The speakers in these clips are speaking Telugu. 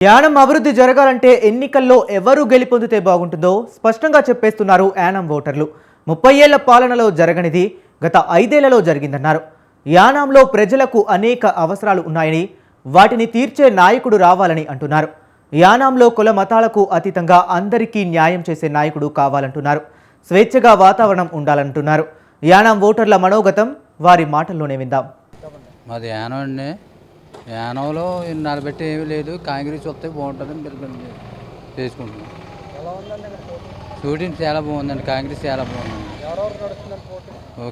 యానం అభివృద్ధి జరగాలంటే ఎన్నికల్లో ఎవరు గెలుపొందితే బాగుంటుందో స్పష్టంగా చెప్పేస్తున్నారు యానం ఓటర్లు. 30 ఏళ్ల పాలనలో జరగనిది గత 5 ఏళ్లలో జరిగిందన్నారు. యానంలో ప్రజలకు అనేక అవసరాలు ఉన్నాయని, వాటిని తీర్చే నాయకుడు రావాలని అంటున్నారు. యానంలో కుల మతాలకు అతీతంగా అందరికీ న్యాయం చేసే నాయకుడు కావాలంటున్నారు. స్వేచ్ఛగా వాతావరణం ఉండాలంటున్నారు. యానం ఓటర్ల మనోగతం వారి మాటల్లోనే విందాం. మాది యానం అండి. యానంలో నిలబెట్టి ఏమీ లేదు. కాంగ్రెస్ వస్తే బాగుంటుందని పిలుపుని చేసుకుంటున్నాం. షూటింగ్ చాలా బాగుందండి. కాంగ్రెస్ చాలా బాగుందండి.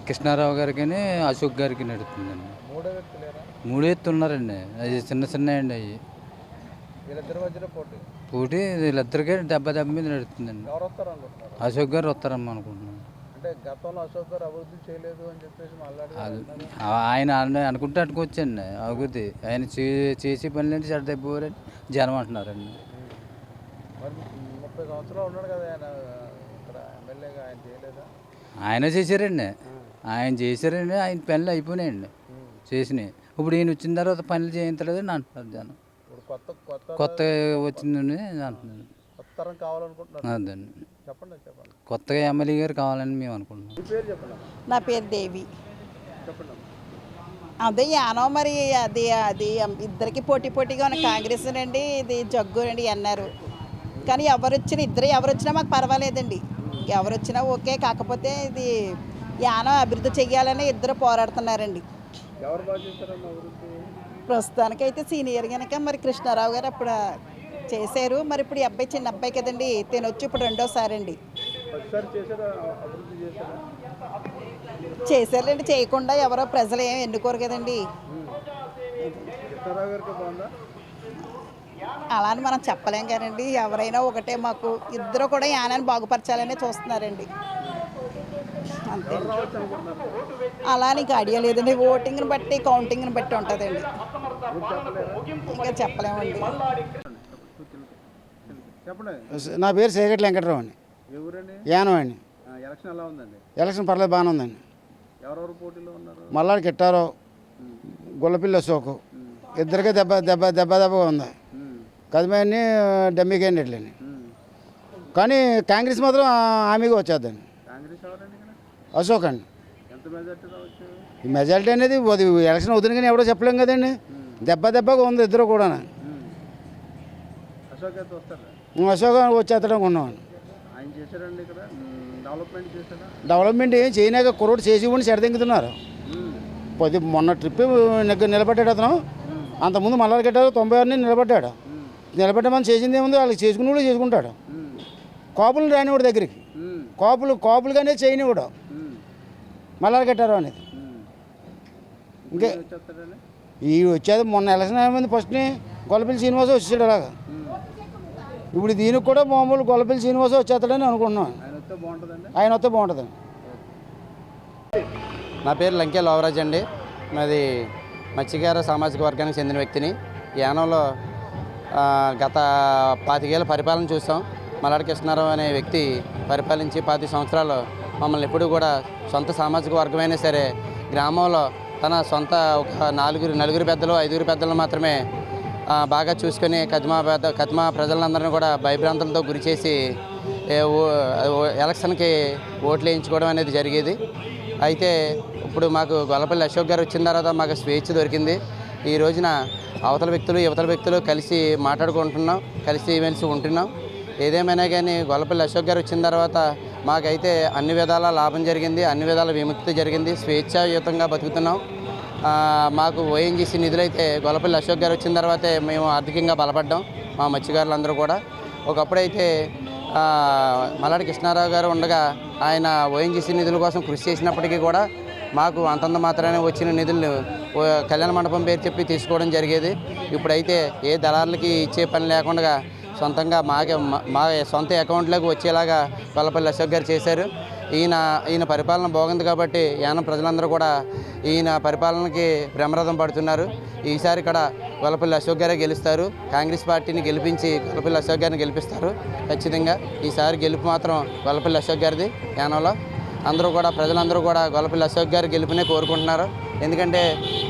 కృష్ణారావు గారికి అశోక్ గారికి నడుస్తుందండి. మూడు ఎత్తు ఉన్నారండి. అది చిన్న చిన్న అండి. అవి పోటీ వీళ్ళిద్దరికీ దెబ్బ మీద నడుస్తుందండి. అశోక్ గారు వస్తారమ్మా అనుకుంటున్నాను. అంటే గతంలో అశోక్ గారు అభివృద్ధి చేయలేదు అని చెప్పేసి ఆయన అనుకుంటే అనుకోవచ్చండి. అభివృద్ధి ఆయన చేసే పనులేంటి చెడ్డ అయిపోయారని జనం అంటున్నారండి. మరి 30 సంవత్సరాలు ఉన్నాడు కదా ఆయన ఇక్కడ ఎమ్మెల్యేగా, ఆయన చేయలేదా? ఆయన చేశారండి. ఆయన చేశారండి. ఆయన పనులు అయిపోయినాయండి. చేసినాయి. ఇప్పుడు ఈయన వచ్చిన తర్వాత పనులు చేయించలేదని అంటున్నారు జనం. కొత్త వచ్చిందని అంటున్నాను. కొత్త కావాలనుకుంటున్నారు. అదండి. చెప్పండి. కొత్తగా ఎమ్మెల్యే గారు కావాలని మేము అనుకుంటున్నాం. నా పేరు దేవి. చెప్పండి. అదే యానో మరి అది అది ఇద్దరికి పోటీగా ఉన్న కాంగ్రెస్ అండి, ఇది జగ్గు అండి అన్నారు. కానీ ఎవరు వచ్చినా మాకు పర్వాలేదండి. ఎవరు వచ్చినా ఓకే. కాకపోతే ఇది యానో అభివృద్ధి చెయ్యాలని ఇద్దరు పోరాడుతున్నారండి. ఎవరు బాగా చేస్తారమ్మా అభివృద్ధి? ప్రస్తుతానికైతే సీనియర్ కనుక మరి కృష్ణారావు గారు అప్పుడు చేశారు. మరి ఇప్పుడు ఈ అబ్బాయి చిన్న అబ్బాయి కదండి, తినొచ్చి ఇప్పుడు రెండోసారి అండి. చేశారండి. చేయకుండా ఎవరో ప్రజలు ఏమి ఎన్నుకోరు కదండి. అలా అని మనం చెప్పలేం కదండి. ఎవరైనా ఒకటే. మాకు ఇద్దరు కూడా యానాన్ని బాగుపరచాలనే చూస్తున్నారండి. అంతే. అలా నీకు ఐడియా లేదండి. ఓటింగ్ని బట్టి కౌంటింగ్ని బట్టి ఉంటుందండి. ఇంకా చెప్పలేమండి. నా పేరు సేగట్ల వెంకటరావు అండి. యానం అండి. ఎలక్షన్ ఎలా ఉందండి? ఎలక్షన్ పర్లేదు, బాగానే ఉందండి. ఎవరెవరు పోటీలో ఉన్నారు? మల్లాడి కిట్టారావు, గొల్లపిల్లి అశోకు ఇద్దరికే దెబ్బగా ఉంది. కదిమేని డమ్మీ క్యాండిడేట్లండి. కానీ కాంగ్రెస్ మాత్రం హామీగా వచ్చేద్దండి. అశోక్ అండి. ఈ మెజారిటీ అనేది ఎలక్షన్ అవుతుంది కానీ ఎవడో చెప్పలేం కదండి. దెబ్బగా ఉంది ఇద్దరు కూడా. అశోక్ వచ్చేస్తాడు అనుకున్నాను. డెవలప్మెంట్ ఏం చేయనాక కుర్రోడు చేసి ఇవ్వండి చెడదెంగుతున్నారు. మొన్న ట్రిప్ నిలబడ్డాడు అతను. అంతకుముందు మల్లాడి కిట్టారు 96 నిలబడ్డాడు. నిలబెట్టమని చేసింది ఏముంది, వాళ్ళకి చేసుకుని కూడా చేసుకుంటాడు. కాపులు రానివాడు దగ్గరికి. కాపులుగానే చేయనివాడు మల్లాడి కిట్టారు అనేది. ఇంకే ఈ వచ్చేది మొన్న ఎలక్షన్ ఏమైంది, ఫస్ట్ని గొల్లపిల్లి శ్రీనివాస వచ్చాడు. అలాగా ఇప్పుడు దీనికి కూడా మామూలు గొల్లపిల్లి శ్రీనివాస వచ్చేస్తాడని అనుకుంటున్నాను. ఆయన వస్తే బాగుంటుందండి. నా పేరు లంకే లోవరాజ్ అండి. మాది మత్స్యకార సామాజిక వర్గానికి చెందిన వ్యక్తిని. యానంలో గత 25 ఏళ్ళ పరిపాలన చూసాం. మల్లాడి కృష్ణారావు అనే వ్యక్తి పరిపాలించి 25 సంవత్సరాలు మమ్మల్ని ఎప్పుడూ కూడా సొంత సామాజిక వర్గమైనా సరే గ్రామంలో తన సొంత ఒక నలుగురు పెద్దలు 5 పెద్దలు మాత్రమే బాగా చూసుకొని కద్మా ప్రజలందరినీ కూడా భయభ్రాంతులతో గురి చేసి ఎలక్షన్కి ఓట్లు వేయించుకోవడం అనేది జరిగేది. అయితే ఇప్పుడు మాకు గొల్లపల్లి అశోక్ గారు వచ్చిన తర్వాత మాకు స్వేచ్ఛ దొరికింది. ఈ రోజున అవతల వ్యక్తులు యువతల వ్యక్తులు కలిసి మాట్లాడుకుంటున్నాం, కలిసి ఈవెంట్స్ ఉంటున్నాం. ఏదేమైనా కానీ గొల్లపల్లి అశోక్ గారు వచ్చిన తర్వాత మాకైతే అన్ని విధాల లాభం జరిగింది, అన్ని విధాల విముక్తి జరిగింది. స్వేచ్ఛాయుతంగా బతుకుతున్నాం. మాకు ఓఎన్జీసీ నిధులైతే గొల్లపల్లి అశోక్ గారు వచ్చిన తర్వాతే మేము ఆర్థికంగా బలపడ్డాం. మా మత్స్యకారులందరూ కూడా. ఒకప్పుడైతే మల్లాడి కృష్ణారావు గారు ఉండగా ఆయన ఓఎన్జీసీ నిధుల కోసం కృషి చేసినప్పటికీ కూడా మాకు అంతంత మాత్రమే వచ్చిన నిధులను కళ్యాణ మండపం పేరు చెప్పి తీసుకోవడం జరిగేది. ఇప్పుడైతే ఏ దళారులకి ఇచ్చే పని లేకుండా సొంతంగా మా సొంత అకౌంట్లోకి వచ్చేలాగా గొల్లపల్లి అశోక్ గారు చేశారు. ఈయన పరిపాలన బాగుంది కాబట్టి యానం ప్రజలందరూ కూడా ఈయన పరిపాలనకి బ్రహ్మరథం పడుతున్నారు. ఈసారి ఇక్కడ గొల్లపల్లి అశోక్ గారే గెలుస్తారు. కాంగ్రెస్ పార్టీని గెలిపించి గొల్లపల్లి అశోక్ గారిని గెలిపిస్తారు ఖచ్చితంగా. ఈసారి గెలుపు మాత్రం గొల్లపల్లి అశోక్ గారిది. యానంలో ప్రజలందరూ కూడా గొల్లపల్లి అశోక్ గారి గెలుపునే కోరుకుంటున్నారు. ఎందుకంటే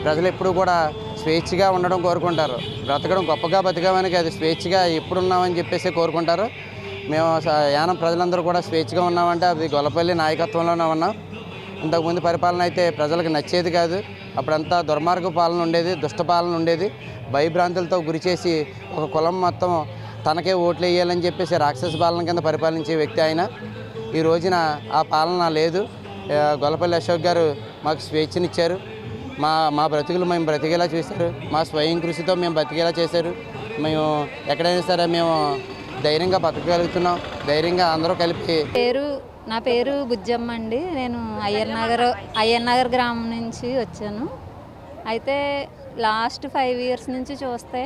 ప్రజలు ఎప్పుడూ కూడా స్వేచ్ఛగా ఉండడం కోరుకుంటారు. బ్రతకడం గొప్పగా బతకమని కాదు, స్వేచ్ఛగా ఎప్పుడున్నామని చెప్పేసి కోరుకుంటారు. మేము యానం ప్రజలందరూ కూడా స్వేచ్ఛగా ఉన్నామంటే అది గొల్లపల్లి నాయకత్వంలోనే ఉన్నాం. ఇంతకుముందు పరిపాలన అయితే ప్రజలకు నచ్చేది కాదు. అప్పుడంతా దుర్మార్గ పాలన ఉండేది, దుష్ట పాలన ఉండేది. భయభ్రాంతులతో గురి చేసి ఒక కులం మొత్తం తనకే ఓట్లు వేయాలని చెప్పేసి రాక్షస పాలన కింద పరిపాలించే వ్యక్తి ఆయన. ఈ రోజున ఆ పాలన లేదు. గొల్లపల్లి అశోక్ గారు మాకు స్వేచ్ఛనిచ్చారు. మా బ్రతుకులు మేము బ్రతికేలా చేశారు. మా స్వయం కృషితో మేము బ్రతికేలా చేశారు. మేము ఎక్కడైనా సరే మేము ధైర్యంగా బతకగలుగుతున్నాం. ధైర్యంగా అందరూ కలిపి. నా పేరు బుజ్జమ్మ అండి. నేను అయ్యన్నగర్ గ్రామం నుంచి వచ్చాను. అయితే లాస్ట్ 5 ఇయర్స్ నుంచి చూస్తే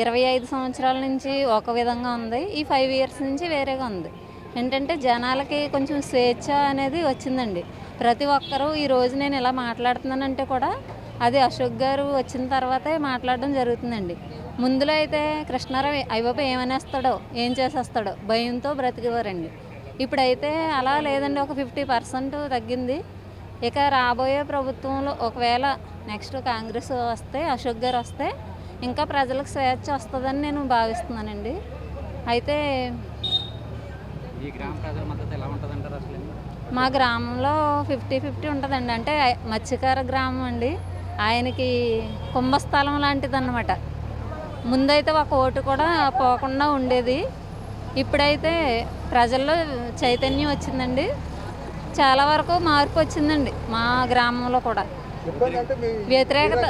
25 సంవత్సరాల నుంచి ఒక విధంగా ఉంది, ఈ 5 ఇయర్స్ నుంచి వేరేగా ఉంది. ఏంటంటే జనాలకి కొంచెం స్వేచ్ఛ అనేది వచ్చిందండి. ప్రతి ఒక్కరూ ఈరోజు నేను ఇలా మాట్లాడుతున్నానంటే కూడా అది అశోక్ గారు వచ్చిన తర్వాతే మాట్లాడడం జరుగుతుందండి. ముందులో అయితే కృష్ణారావు అయ్యబాబు ఏమనేస్తాడో ఏం చేసేస్తాడో భయంతో బ్రతికేవారండి. ఇప్పుడైతే అలా లేదండి, ఒక 50% తగ్గింది. ఇక రాబోయే ప్రభుత్వంలో ఒకవేళ నెక్స్ట్ కాంగ్రెస్ వస్తే, అశోక్ గారు వస్తే ఇంకా ప్రజలకు స్వేచ్ఛ వస్తుందని నేను భావిస్తున్నానండి. అయితే ఈ గ్రామ ప్రజల మద్దతు ఎలా ఉంటుంది అంటారు? అసలు మా గ్రామంలో 50-50 ఉంటుందండి. అంటే మత్స్యకార గ్రామం అండి. ఆయనకి కుంభస్థలం లాంటిది అన్నమాట. ముందైతే ఒక ఓటు కూడా పోకుండా ఉండేది. ఇప్పుడైతే ప్రజల్లో చైతన్యం వచ్చిందండి. చాలా వరకు మార్పు వచ్చిందండి మా గ్రామంలో కూడా. వ్యతిరేకత